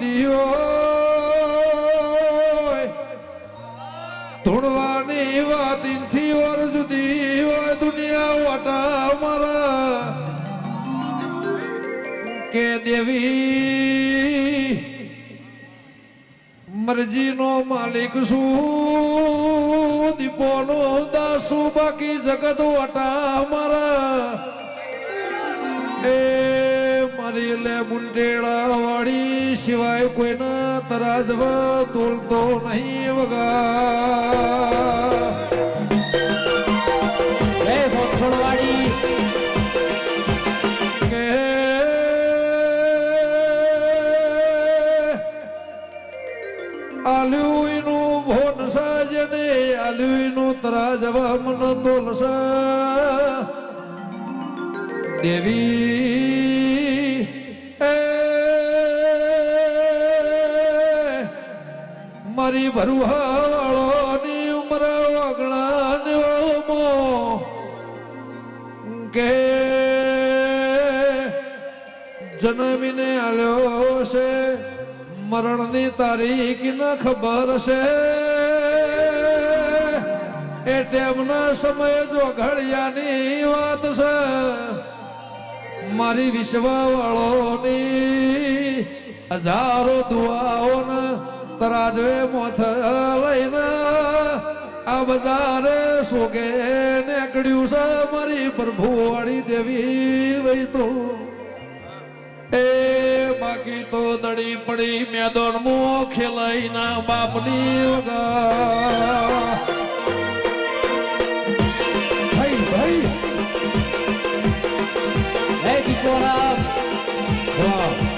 દીધી હોય ધૂળવાની વાત થી ઓર જુદી હોય દુનિયા વાટા મારા કે દેવી મરજી નો માલિક શું દીપો નો દાસુ બાકી જગત વાટા મારા એ મારી લે મુંટેડા વાળી સિવાય કોઈના તરાજવા તોલતો નહીં વગા એ સોથણવાડી કે આલ્યુનું ભોન સાજને આલ્યુનું તરાજવા મન તોલસા દેવી મારી ભરુહાવાળોની ઉમર વાગણા કે જન્મીને આલ્યો છે મરણની તારીખ ન ખબર છે એ ટેમના સમય જો ઘડિયાની વાત છે મારી વિશ્વવાળોની હજારો દુઆઓને તરાજવે મોથ લઈને આ બજારે સોગે નીકળ્યું છે મારી પ્રભુવાળી દેવી વઈ તો એ બાકી તો દડી પડી મેદાન મો ખેલાઈ ના બાપની ઉગા Hey, Dipora! Wow!